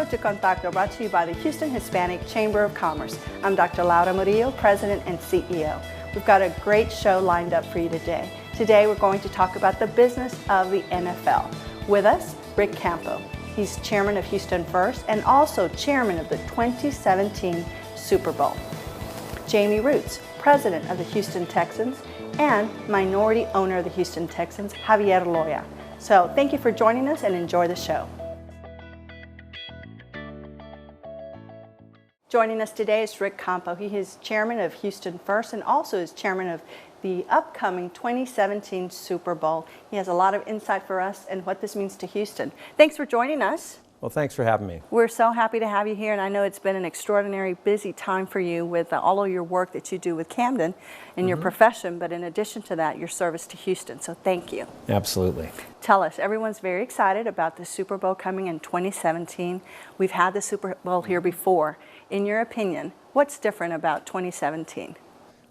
to Contacto, brought to you by the Houston Hispanic Chamber of Commerce. I'm Dr. Laura Murillo, President and CEO. We've got a great show lined up for you today. Today we're going to talk about the business of the NFL. With us, Rick Campo. He's chairman of Houston First and also chairman of the 2017 Super Bowl. Jamey Roots, president of the Houston Texans and minority owner of the Houston Texans, Javier Loya. So thank you for joining us and enjoy the show. Joining us today is Rick Campo. He is chairman of Houston First and also is chairman of the upcoming 2017 Super Bowl. He has a lot of insight for us and what this means to Houston. Thanks for joining us. Well, thanks for having me. We're so happy to have you here, and I know it's been an extraordinary busy time for you with all of your work that you do with Camden in your profession, but in addition to that, your service to Houston, so thank you. Absolutely. Tell us, everyone's very excited about the Super Bowl coming in 2017. We've had the Super Bowl here before. In your opinion, what's different about 2017?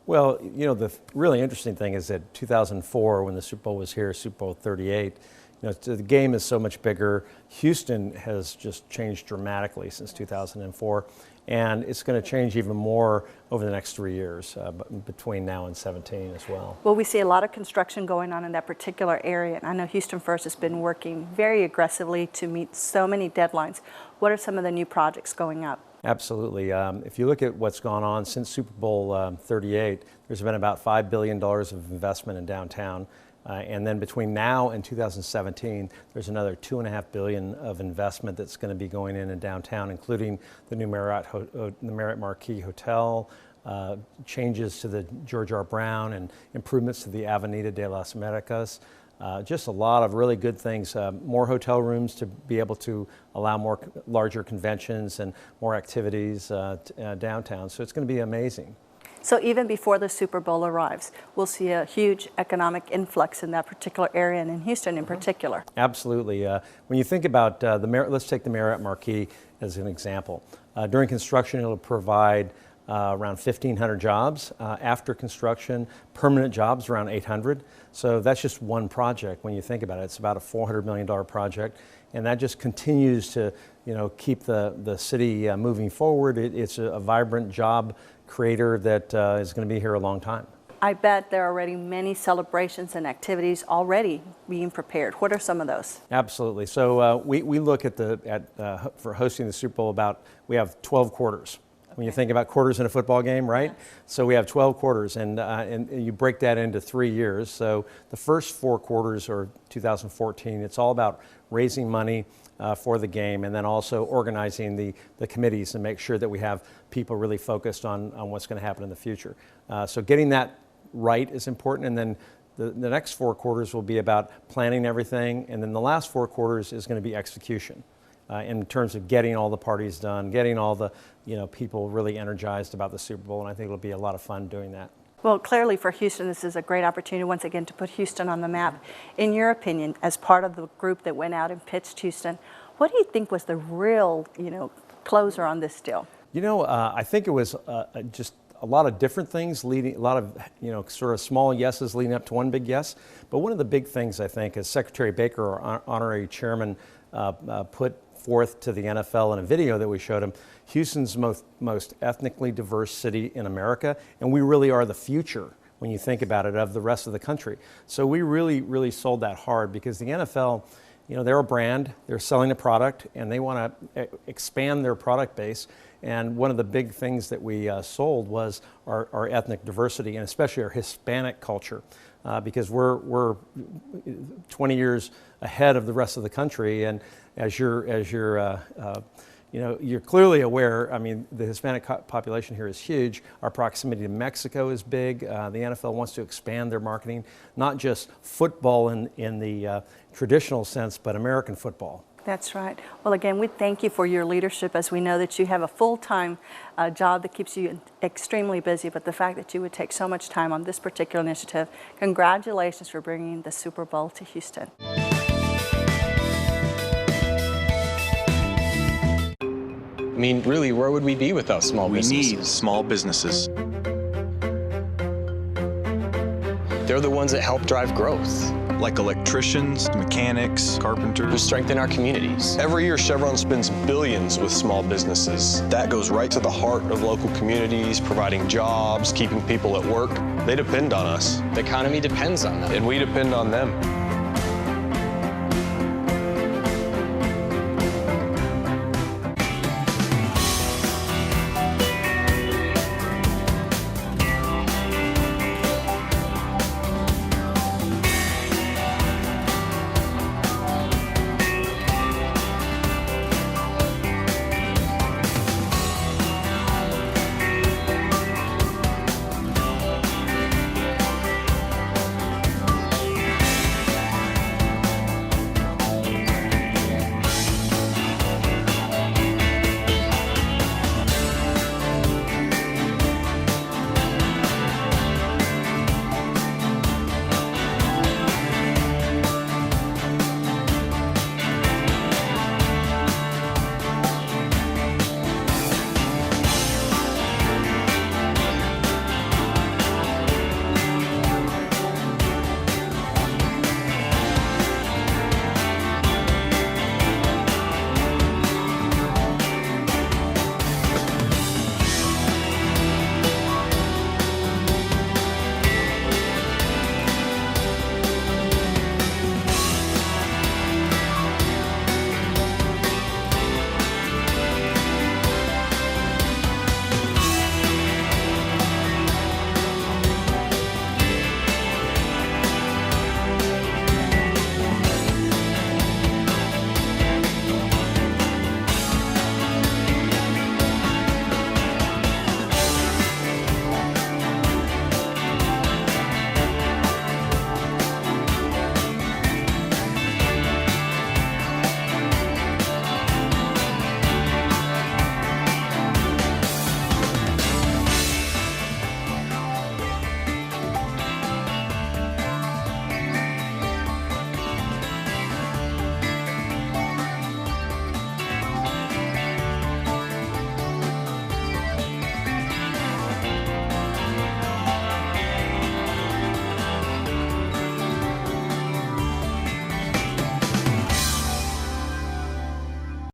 Well, you know, the really interesting thing is that 2004, when the Super Bowl was here, Super Bowl 38, you know, the game is so much bigger. Houston has just changed dramatically since 2004, and it's going to change even more over the next 3 years, between now and 17 as well. Well, we see a lot of construction going on in that particular area, and I know Houston First has been working very aggressively to meet so many deadlines. What are some of the new projects going up? Absolutely. If you look at what's gone on since Super Bowl 38, there's been about $5 billion of investment in downtown. And then between now and 2017, there's another $2.5 billion of investment that's going to be going in downtown, including the new Marriott Marquis Hotel, changes to the George R. Brown, and improvements to the Avenida de las Americas. Just a lot of really good things, more hotel rooms to be able to allow more larger conventions and more activities downtown. So it's going to be amazing. So even before the Super Bowl arrives, we'll see a huge economic influx in that particular area and in Houston in particular. Absolutely. When you think about let's take the Marriott Marquis as an example. During construction, it'll provide around 1,500 jobs. After construction, permanent jobs around 800. So that's just one project. When you think about it, it's about a $400 million project, and that just continues to, you know, keep the city moving forward. It's a vibrant job creator that is going to be here a long time. I bet there are already many celebrations and activities already being prepared. What are some of those? Absolutely. So we look at for hosting the Super Bowl, we have 12 quarters. When you think about quarters in a football game, right? Yes. So we have 12 quarters, and you break that into 3 years. So the first 4 quarters are 2014. It's all about raising money for the game, and then also organizing the committees and make sure that we have people really focused on what's going to happen in the future. So getting that right is important, and then the next 4 quarters will be about planning everything, and then the last 4 quarters is going to be execution. In terms of getting all the parties done, getting all the people really energized about the Super Bowl, and I think it'll be a lot of fun doing that. Well, clearly for Houston, this is a great opportunity once again to put Houston on the map. In your opinion, as part of the group that went out and pitched Houston, what do you think was the real closer on this deal? I think it was just a lot of different things leading, a lot of sort of small yeses leading up to one big yes. But one of the big things I think is Secretary Baker, our honorary chairman, put forth to the NFL in a video that we showed him. Houston's most ethnically diverse city in America, and we really are the future, when you think about it, of the rest of the country. So we really sold that hard, because the NFL, they're a brand, they're selling a product, and they want to expand their product base. And one of the big things that we sold was our ethnic diversity, and especially our Hispanic culture, because we're 20 years ahead of the rest of the country. And as you're clearly aware, I mean, the Hispanic population here is huge. Our proximity to Mexico is big. The NFL wants to expand their marketing, not just football in the traditional sense, but American football. That's right. Well, again, we thank you for your leadership, as we know that you have a full-time job that keeps you extremely busy, but the fact that you would take so much time on this particular initiative, congratulations for bringing the Super Bowl to Houston. I mean, really, where would we be without small businesses? We need small businesses. They're the ones that help drive growth. like electricians, mechanics, Who carpenters. strengthen our communities. Every year, Chevron spends billions with small businesses. That goes right to the heart of local communities, providing jobs, keeping people at work. They depend on us, The economy depends on them. and we depend on them.